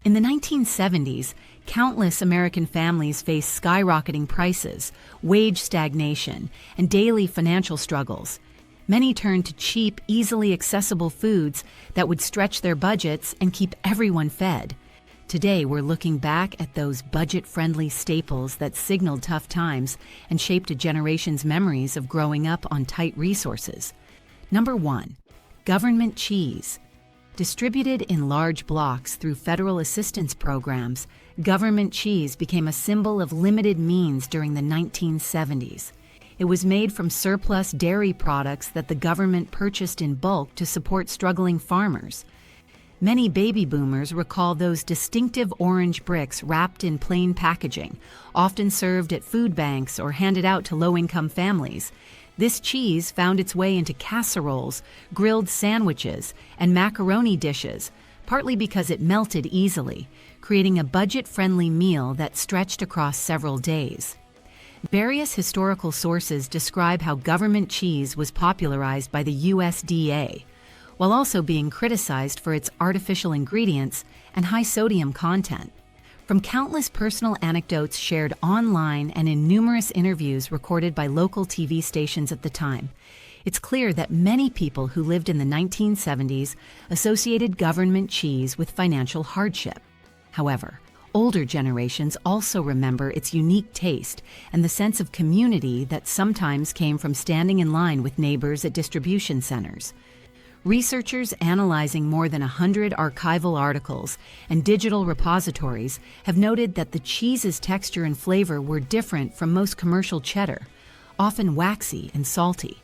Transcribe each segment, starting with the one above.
In the 1970s, countless American families faced skyrocketing prices, wage stagnation, and daily financial struggles. Many turned to cheap, easily accessible foods that would stretch their budgets and keep everyone fed. Today, we're looking back at those budget-friendly staples that signaled tough times and shaped a generation's memories of growing up on tight resources. Number 1. Government cheese. Distributed in large blocks through federal assistance programs, government cheese became a symbol of limited means during the 1970s. It was made from surplus dairy products that the government purchased in bulk to support struggling farmers. Many baby boomers recall those distinctive orange bricks wrapped in plain packaging, often served at food banks or handed out to low-income families. This cheese found its way into casseroles, grilled sandwiches, and macaroni dishes, partly because it melted easily, creating a budget-friendly meal that stretched across several days. Various historical sources describe how government cheese was popularized by the USDA, while also being criticized for its artificial ingredients and high sodium content. From countless personal anecdotes shared online and in numerous interviews recorded by local TV stations at the time, it's clear that many people who lived in the 1970s associated government cheese with financial hardship. However, older generations also remember its unique taste and the sense of community that sometimes came from standing in line with neighbors at distribution centers. Researchers analyzing more than 100 archival articles and digital repositories have noted that the cheese's texture and flavor were different from most commercial cheddar, often waxy and salty.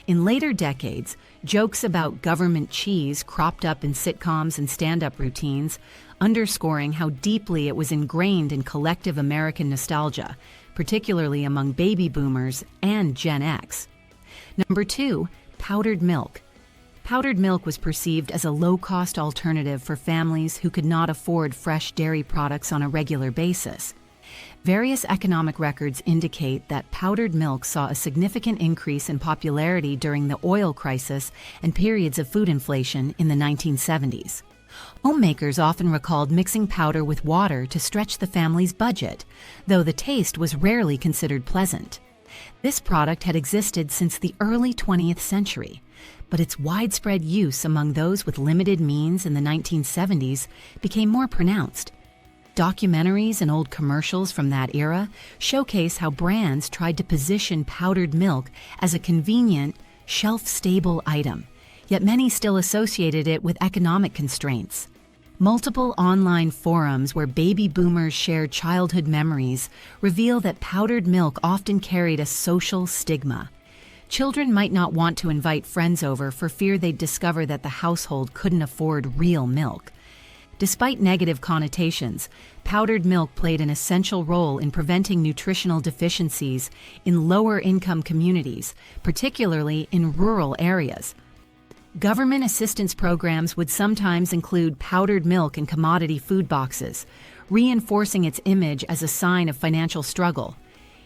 In later decades, jokes about government cheese cropped up in sitcoms and stand-up routines, underscoring how deeply it was ingrained in collective American nostalgia, particularly among baby boomers and Gen X. Number 2, powdered milk. Powdered milk was perceived as a low-cost alternative for families who could not afford fresh dairy products on a regular basis. Various economic records indicate that powdered milk saw a significant increase in popularity during the oil crisis and periods of food inflation in the 1970s. Homemakers often recalled mixing powder with water to stretch the family's budget, though the taste was rarely considered pleasant. This product had existed since the early 20th century, but its widespread use among those with limited means in the 1970s became more pronounced. Documentaries and old commercials from that era showcase how brands tried to position powdered milk as a convenient, shelf-stable item, yet many still associated it with economic constraints. Multiple online forums where baby boomers share childhood memories reveal that powdered milk often carried a social stigma. Children might not want to invite friends over for fear they'd discover that the household couldn't afford real milk. Despite negative connotations, powdered milk played an essential role in preventing nutritional deficiencies in lower-income communities, particularly in rural areas. Government assistance programs would sometimes include powdered milk in commodity food boxes, reinforcing its image as a sign of financial struggle.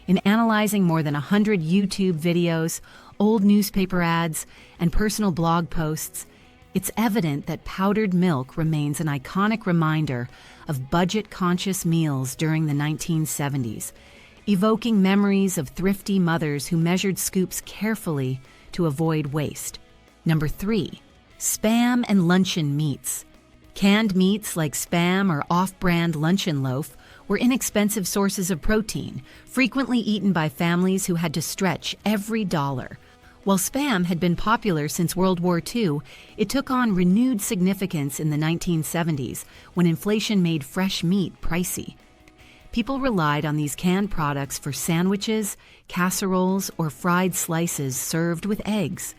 In analyzing more than 100 YouTube videos, old newspaper ads, and personal blog posts, it's evident that powdered milk remains an iconic reminder of budget-conscious meals during the 1970s, evoking memories of thrifty mothers who measured scoops carefully to avoid waste. Number 3, Spam and luncheon meats. Canned meats like Spam or off-brand luncheon loaf were inexpensive sources of protein, frequently eaten by families who had to stretch every dollar. While Spam had been popular since World War II, it took on renewed significance in the 1970s when inflation made fresh meat pricey. People relied on these canned products for sandwiches, casseroles, or fried slices served with eggs.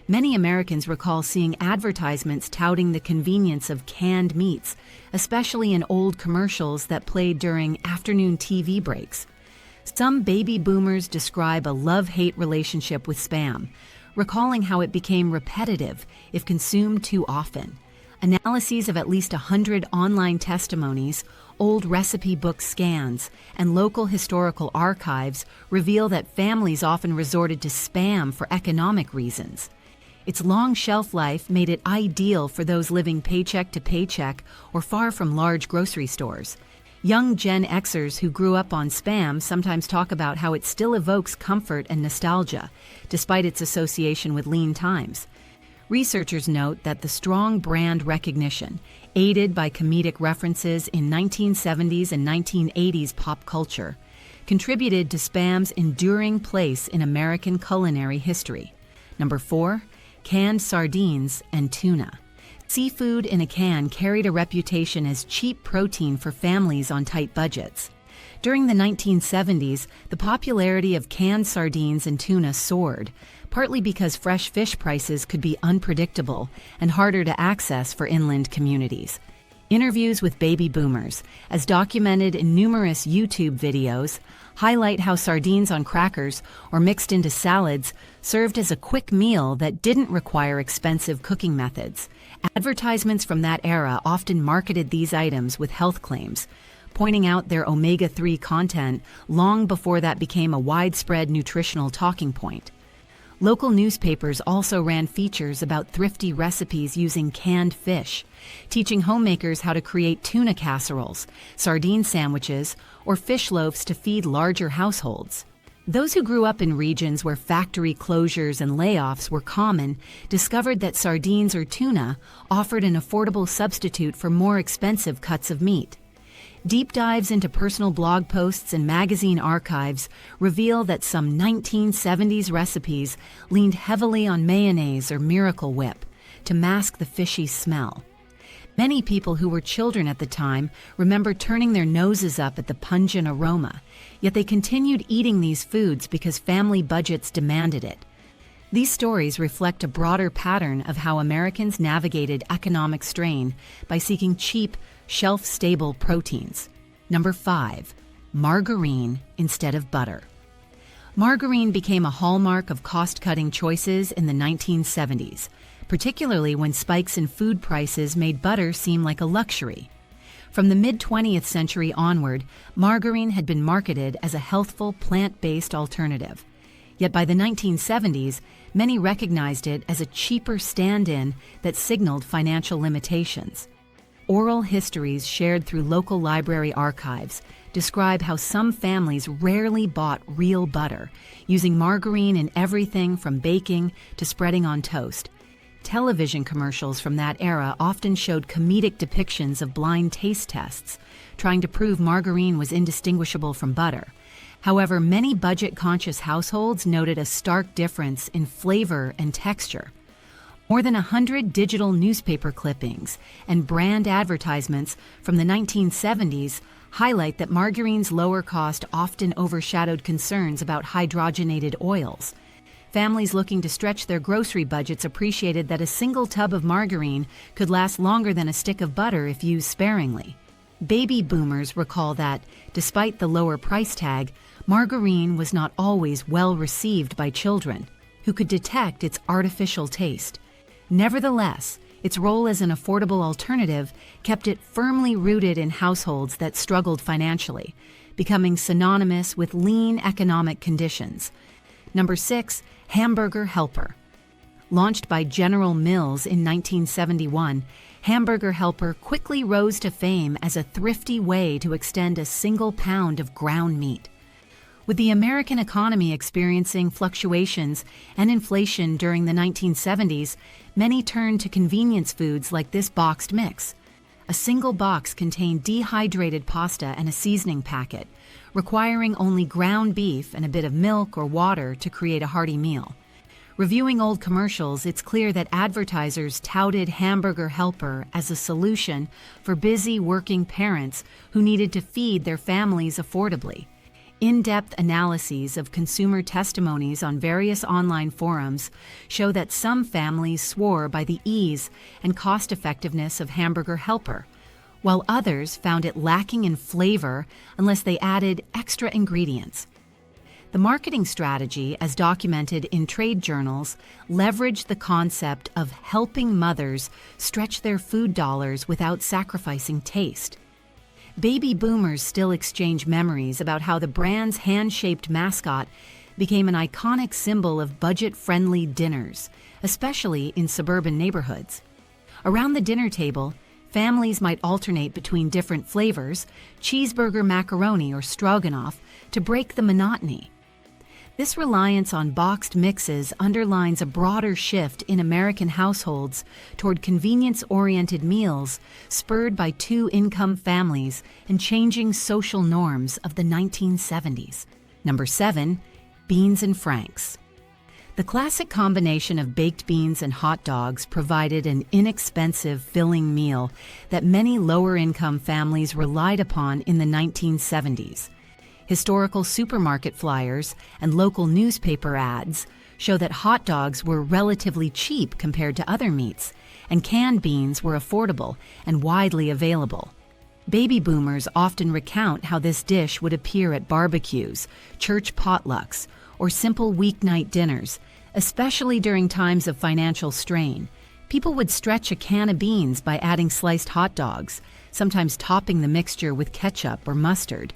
Many Americans recall seeing advertisements touting the convenience of canned meats, especially in old commercials that played during afternoon TV breaks. Some baby boomers describe a love-hate relationship with Spam, recalling how it became repetitive if consumed too often. Analyses of at least 100 online testimonies, old recipe book scans, and local historical archives reveal that families often resorted to Spam for economic reasons. Its long shelf life made it ideal for those living paycheck to paycheck or far from large grocery stores. Young Gen Xers who grew up on Spam sometimes talk about how it still evokes comfort and nostalgia, despite its association with lean times. Researchers note that the strong brand recognition, aided by comedic references in 1970s and 1980s pop culture, contributed to Spam's enduring place in American culinary history. Number 4. Canned sardines and tuna. Seafood in a can carried a reputation as cheap protein for families on tight budgets. During the 1970s, the popularity of canned sardines and tuna soared, partly because fresh fish prices could be unpredictable and harder to access for inland communities. Interviews with baby boomers, as documented in numerous YouTube videos, highlight how sardines on crackers or mixed into salads served as a quick meal that didn't require expensive cooking methods. Advertisements from that era often marketed these items with health claims, pointing out their omega-3 content long before that became a widespread nutritional talking point. Local newspapers also ran features about thrifty recipes using canned fish, teaching homemakers how to create tuna casseroles, sardine sandwiches, or fish loaves to feed larger households. Those who grew up in regions where factory closures and layoffs were common discovered that sardines or tuna offered an affordable substitute for more expensive cuts of meat. Deep dives into personal blog posts and magazine archives reveal that some 1970s recipes leaned heavily on mayonnaise or Miracle Whip to mask the fishy smell. Many people who were children at the time remember turning their noses up at the pungent aroma, yet they continued eating these foods because family budgets demanded it. These stories reflect a broader pattern of how Americans navigated economic strain by seeking cheap, shelf-stable proteins. Number 5. Margarine instead of butter. Margarine became a hallmark of cost-cutting choices in the 1970s, particularly when spikes in food prices made butter seem like a luxury. From the mid-20th century onward, margarine had been marketed as a healthful, plant-based alternative. Yet by the 1970s, many recognized it as a cheaper stand-in that signaled financial limitations. Oral histories shared through local library archives describe how some families rarely bought real butter, using margarine in everything from baking to spreading on toast. Television commercials from that era often showed comedic depictions of blind taste tests, trying to prove margarine was indistinguishable from butter. However, many budget-conscious households noted a stark difference in flavor and texture. More than 100 digital newspaper clippings and brand advertisements from the 1970s highlight that margarine's lower cost often overshadowed concerns about hydrogenated oils. Families looking to stretch their grocery budgets appreciated that a single tub of margarine could last longer than a stick of butter if used sparingly. Baby boomers recall that, despite the lower price tag, margarine was not always well received by children, who could detect its artificial taste. Nevertheless, its role as an affordable alternative kept it firmly rooted in households that struggled financially, becoming synonymous with lean economic conditions. Number 6. Hamburger Helper. Launched by General Mills in 1971, Hamburger Helper quickly rose to fame as a thrifty way to extend a single pound of ground meat. With the American economy experiencing fluctuations and inflation during the 1970s, many turned to convenience foods like this boxed mix. A single box contained dehydrated pasta and a seasoning packet, requiring only ground beef and a bit of milk or water to create a hearty meal. Reviewing old commercials, it's clear that advertisers touted Hamburger Helper as a solution for busy working parents who needed to feed their families affordably. In-depth analyses of consumer testimonies on various online forums show that some families swore by the ease and cost-effectiveness of Hamburger Helper, while others found it lacking in flavor unless they added extra ingredients. The marketing strategy, as documented in trade journals, leveraged the concept of helping mothers stretch their food dollars without sacrificing taste. Baby boomers still exchange memories about how the brand's hand-shaped mascot became an iconic symbol of budget-friendly dinners, especially in suburban neighborhoods. Around the dinner table, families might alternate between different flavors, cheeseburger, macaroni, or stroganoff, to break the monotony. This reliance on boxed mixes underlines a broader shift in American households toward convenience-oriented meals spurred by two-income families and changing social norms of the 1970s. Number 7. Beans and franks. The classic combination of baked beans and hot dogs provided an inexpensive, filling meal that many lower-income families relied upon in the 1970s. Historical supermarket flyers and local newspaper ads show that hot dogs were relatively cheap compared to other meats, and canned beans were affordable and widely available. Baby boomers often recount how this dish would appear at barbecues, church potlucks, or simple weeknight dinners, especially during times of financial strain. People would stretch a can of beans by adding sliced hot dogs, sometimes topping the mixture with ketchup or mustard.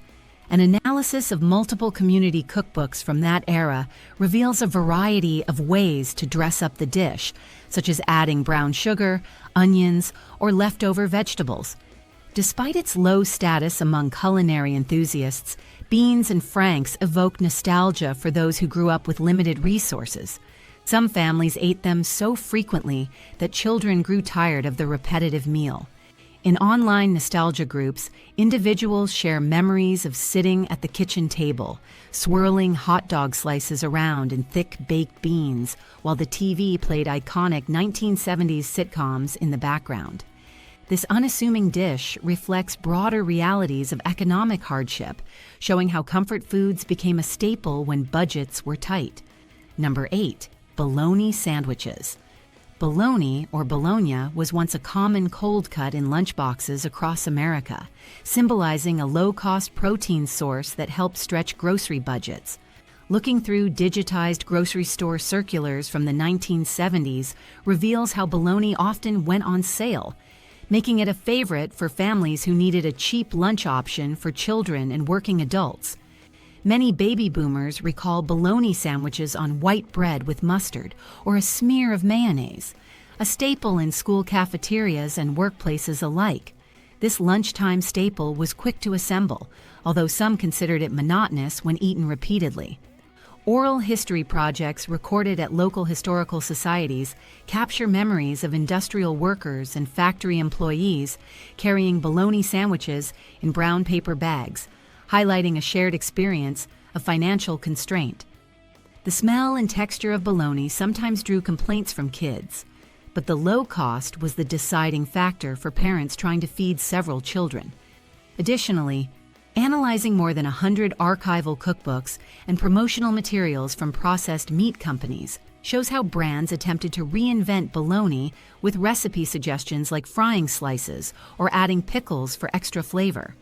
An analysis of multiple community cookbooks from that era reveals a variety of ways to dress up the dish, such as adding brown sugar, onions, or leftover vegetables. Despite its low status among culinary enthusiasts, beans and franks evoke nostalgia for those who grew up with limited resources. Some families ate them so frequently that children grew tired of the repetitive meal. In online nostalgia groups, individuals share memories of sitting at the kitchen table, swirling hot dog slices around in thick baked beans, while the TV played iconic 1970s sitcoms in the background. This unassuming dish reflects broader realities of economic hardship, showing how comfort foods became a staple when budgets were tight. Number 8. Baloney sandwiches. Baloney, or bologna, was once a common cold cut in lunchboxes across America, symbolizing a low-cost protein source that helped stretch grocery budgets. Looking through digitized grocery store circulars from the 1970s reveals how bologna often went on sale, making it a favorite for families who needed a cheap lunch option for children and working adults. Many baby boomers recall bologna sandwiches on white bread with mustard or a smear of mayonnaise, a staple in school cafeterias and workplaces alike. This lunchtime staple was quick to assemble, although some considered it monotonous when eaten repeatedly. Oral history projects recorded at local historical societies capture memories of industrial workers and factory employees carrying bologna sandwiches in brown paper bags, highlighting a shared experience of financial constraint. The smell and texture of bologna sometimes drew complaints from kids, but the low cost was the deciding factor for parents trying to feed several children. Additionally, analyzing more than 100 archival cookbooks and promotional materials from processed meat companies shows how brands attempted to reinvent bologna with recipe suggestions like frying slices or adding pickles for extra flavor.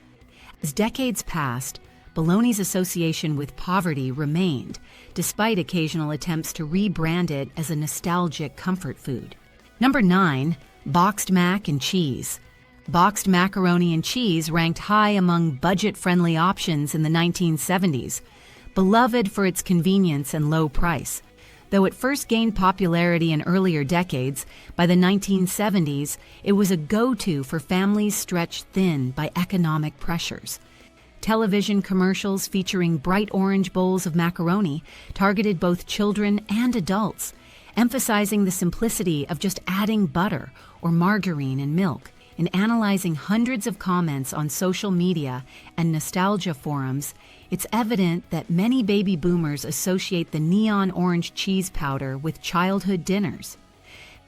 As decades passed, bologna's association with poverty remained, despite occasional attempts to rebrand it as a nostalgic comfort food. Number 9. Boxed mac and cheese. Boxed macaroni and cheese ranked high among budget-friendly options in the 1970s, beloved for its convenience and low price. Though it first gained popularity in earlier decades, by the 1970s, it was a go-to for families stretched thin by economic pressures. Television commercials featuring bright orange bowls of macaroni targeted both children and adults, emphasizing the simplicity of just adding butter or margarine and milk. In analyzing hundreds of comments on social media and nostalgia forums, it's evident that many baby boomers associate the neon orange cheese powder with childhood dinners.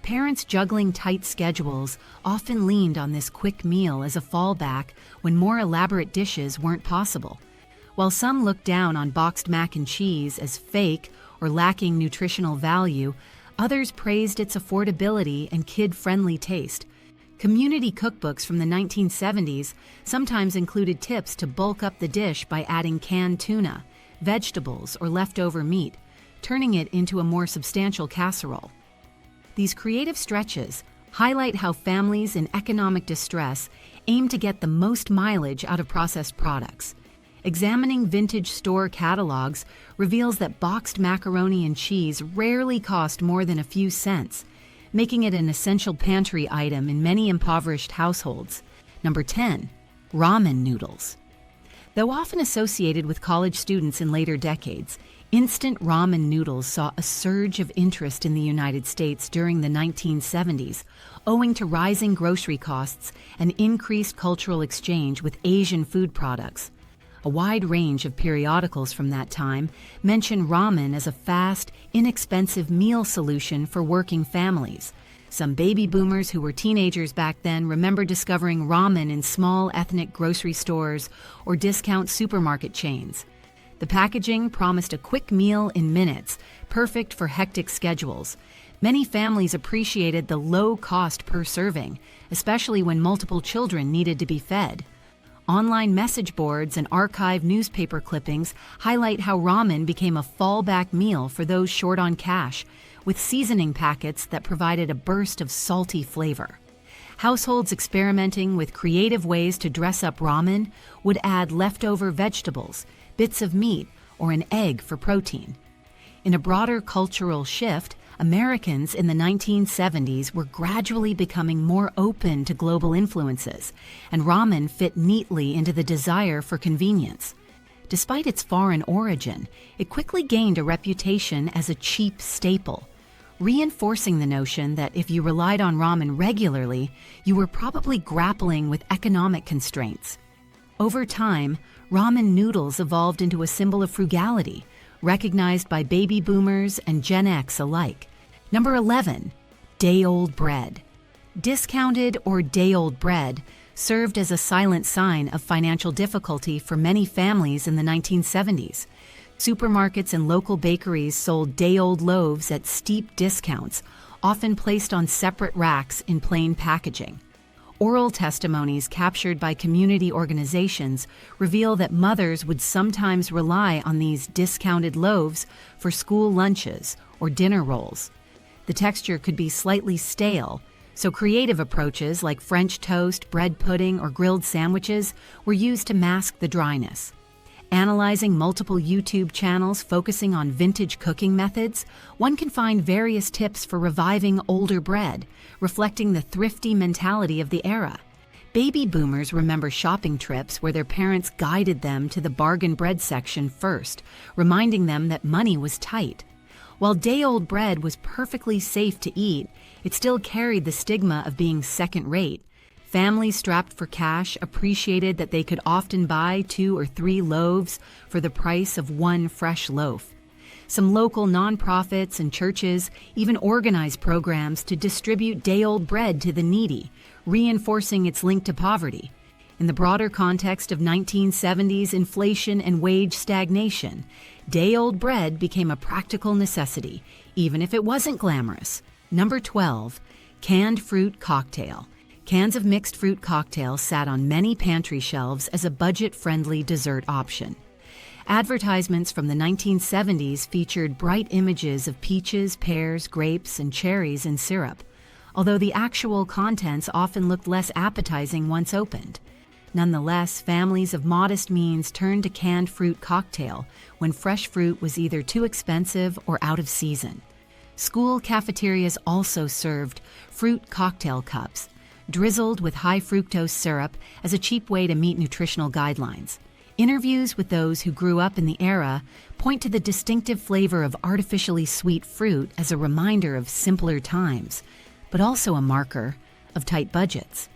Parents juggling tight schedules often leaned on this quick meal as a fallback when more elaborate dishes weren't possible. While some looked down on boxed mac and cheese as fake or lacking nutritional value, others praised its affordability and kid-friendly taste. Community cookbooks from the 1970s sometimes included tips to bulk up the dish by adding canned tuna, vegetables, or leftover meat, turning it into a more substantial casserole. These creative stretches highlight how families in economic distress aim to get the most mileage out of processed products. Examining vintage store catalogs reveals that boxed macaroni and cheese rarely cost more than a few cents, making it an essential pantry item in many impoverished households. Number 10. Ramen noodles. Though often associated with college students in later decades, instant ramen noodles saw a surge of interest in the United States during the 1970s, owing to rising grocery costs and increased cultural exchange with Asian food products. A wide range of periodicals from that time mention ramen as a fast, inexpensive meal solution for working families. Some baby boomers who were teenagers back then remember discovering ramen in small ethnic grocery stores or discount supermarket chains. The packaging promised a quick meal in minutes, perfect for hectic schedules. Many families appreciated the low cost per serving, especially when multiple children needed to be fed. Online message boards and archived newspaper clippings highlight how ramen became a fallback meal for those short on cash, with seasoning packets that provided a burst of salty flavor. Households experimenting with creative ways to dress up ramen would add leftover vegetables, bits of meat, or an egg for protein. In a broader cultural shift, Americans in the 1970s were gradually becoming more open to global influences, and ramen fit neatly into the desire for convenience. Despite its foreign origin, it quickly gained a reputation as a cheap staple, reinforcing the notion that if you relied on ramen regularly, you were probably grappling with economic constraints. Over time, ramen noodles evolved into a symbol of frugality, recognized by baby boomers and Gen X alike. Number 11. Day-old bread. Discounted or day-old bread served as a silent sign of financial difficulty for many families in the 1970s. Supermarkets and local bakeries sold day-old loaves at steep discounts, often placed on separate racks in plain packaging. Oral testimonies captured by community organizations reveal that mothers would sometimes rely on these discounted loaves for school lunches or dinner rolls. The texture could be slightly stale, so creative approaches like French toast, bread pudding, or grilled sandwiches were used to mask the dryness. Analyzing multiple YouTube channels focusing on vintage cooking methods, one can find various tips for reviving older bread, reflecting the thrifty mentality of the era. Baby boomers remember shopping trips where their parents guided them to the bargain bread section first, reminding them that money was tight. While day-old bread was perfectly safe to eat, it still carried the stigma of being second-rate. Families strapped for cash appreciated that they could often buy 2 or 3 loaves for the price of one fresh loaf. Some local nonprofits and churches even organized programs to distribute day-old bread to the needy, reinforcing its link to poverty. In the broader context of 1970s inflation and wage stagnation, day-old bread became a practical necessity, even if it wasn't glamorous. Number 12. Canned fruit cocktail. Cans of mixed fruit cocktails sat on many pantry shelves as a budget-friendly dessert option. Advertisements from the 1970s featured bright images of peaches, pears, grapes, and cherries in syrup, although the actual contents often looked less appetizing once opened. Nonetheless, families of modest means turned to canned fruit cocktail when fresh fruit was either too expensive or out of season. School cafeterias also served fruit cocktail cups, drizzled with high fructose syrup as a cheap way to meet nutritional guidelines. Interviews with those who grew up in the era point to the distinctive flavor of artificially sweet fruit as a reminder of simpler times, but also a marker of tight budgets.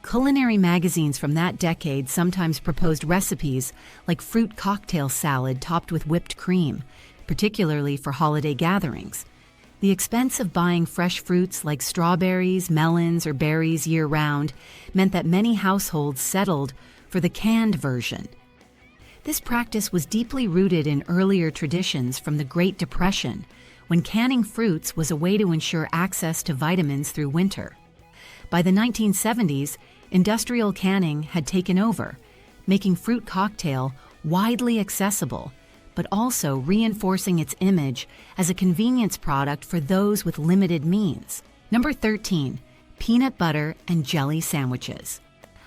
Culinary magazines from that decade sometimes proposed recipes like fruit cocktail salad topped with whipped cream, particularly for holiday gatherings. The expense of buying fresh fruits like strawberries, melons, or berries year-round meant that many households settled for the canned version. This practice was deeply rooted in earlier traditions from the Great Depression, when canning fruits was a way to ensure access to vitamins through winter. By the 1970s, industrial canning had taken over, making fruit cocktail widely accessible, but also reinforcing its image as a convenience product for those with limited means. Number 13. Peanut butter and jelly sandwiches.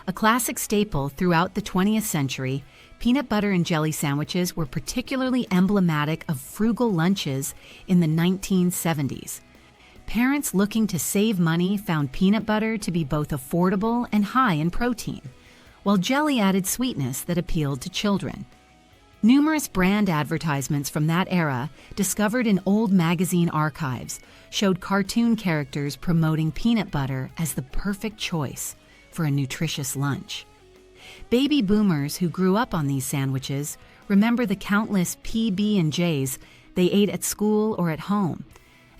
A A classic staple throughout the 20th century, peanut butter and jelly sandwiches were particularly emblematic of frugal lunches in the 1970s. Parents looking to save money found peanut butter to be both affordable and high in protein, while jelly added sweetness that appealed to children. Numerous brand advertisements from that era, discovered in old magazine archives, showed cartoon characters promoting peanut butter as the perfect choice for a nutritious lunch. Baby boomers who grew up on these sandwiches remember the countless PB&Js they ate at school or at home,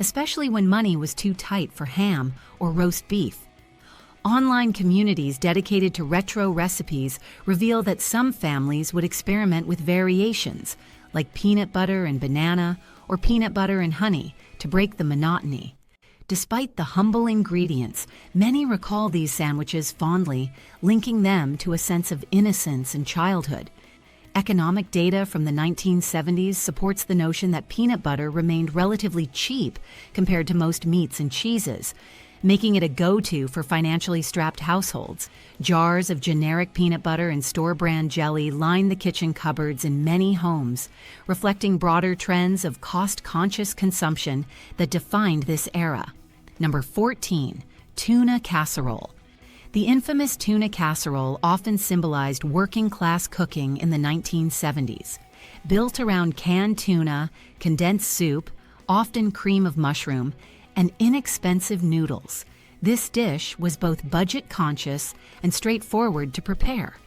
especially when money was too tight for ham or roast beef. Online communities dedicated to retro recipes reveal that some families would experiment with variations, like peanut butter and banana or peanut butter and honey, to break the monotony. Despite the humble ingredients, many recall these sandwiches fondly, linking them to a sense of innocence and childhood. Economic data from the 1970s supports the notion that peanut butter remained relatively cheap compared to most meats and cheeses, making it a go-to for financially strapped households. Jars of generic peanut butter and store-brand jelly line the kitchen cupboards in many homes, reflecting broader trends of cost-conscious consumption that defined this era. Number 14, tuna casserole. The infamous tuna casserole often symbolized working-class cooking in the 1970s. Built around canned tuna, condensed soup, often cream of mushroom, and inexpensive noodles, this dish was both budget-conscious and straightforward to prepare.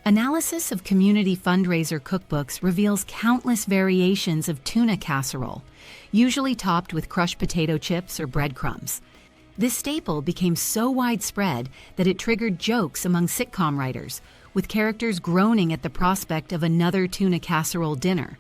Analysis of community fundraiser cookbooks reveals countless variations of tuna casserole, usually topped with crushed potato chips or breadcrumbs. This staple became so widespread that it triggered jokes among sitcom writers, with characters groaning at the prospect of another tuna casserole dinner.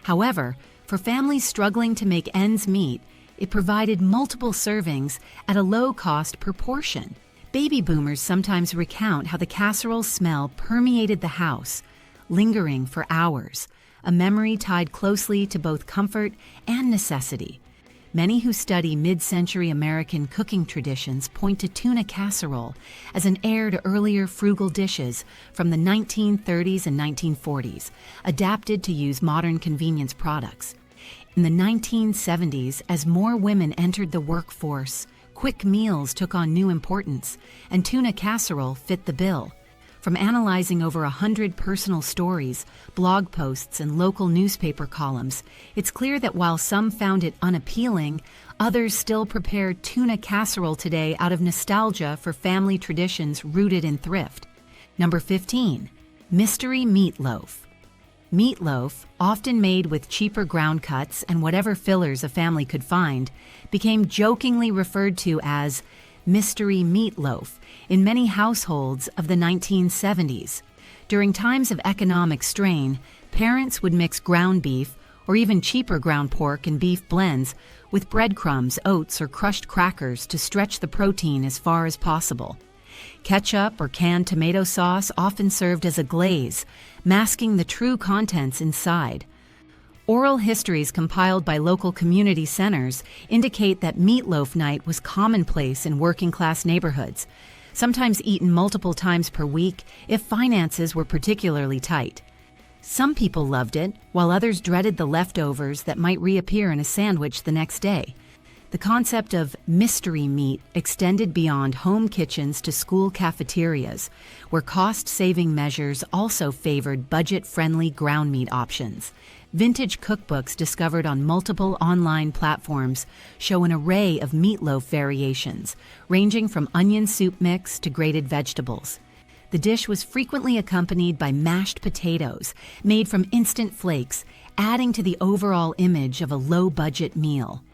However, for families struggling to make ends meet, it provided multiple servings at a low cost per portion. Baby boomers sometimes recount how the casserole smell permeated the house, lingering for hours, a memory tied closely to both comfort and necessity. Many who study mid-century American cooking traditions point to tuna casserole as an heir to earlier frugal dishes from the 1930s and 1940s, adapted to use modern convenience products. In the 1970s, as more women entered the workforce, quick meals took on new importance, and tuna casserole fit the bill. From analyzing over 100 personal stories, blog posts, and local newspaper columns, it's clear that while some found it unappealing, others still prepare tuna casserole today out of nostalgia for family traditions rooted in thrift. Number 15, mystery meatloaf. Meatloaf, often made with cheaper ground cuts and whatever fillers a family could find, became jokingly referred to as mystery meatloaf in many households of the 1970s. During times of economic strain, parents would mix ground beef, or even cheaper ground pork and beef blends, with breadcrumbs, oats, or crushed crackers to stretch the protein as far as possible. Ketchup or canned tomato sauce often served as a glaze, masking the true contents inside. Oral histories compiled by local community centers indicate that meatloaf night was commonplace in working-class neighborhoods, sometimes eaten multiple times per week if finances were particularly tight. Some people loved it, while others dreaded the leftovers that might reappear in a sandwich the next day. The concept of mystery meat extended beyond home kitchens to school cafeterias, where cost-saving measures also favored budget-friendly ground meat options. Vintage cookbooks discovered on multiple online platforms show an array of meatloaf variations, ranging from onion soup mix to grated vegetables. The dish was frequently accompanied by mashed potatoes, made from instant flakes, adding to the overall image of a low-budget meal.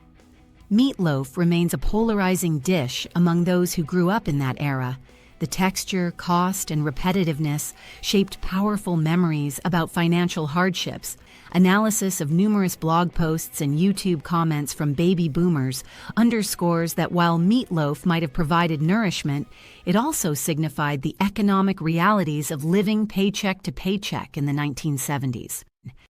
Meatloaf remains a polarizing dish among those who grew up in that era. The texture, cost, and repetitiveness shaped powerful memories about financial hardships. Analysis of numerous blog posts and YouTube comments from baby boomers underscores that while meatloaf might have provided nourishment, it also signified the economic realities of living paycheck to paycheck in the 1970s.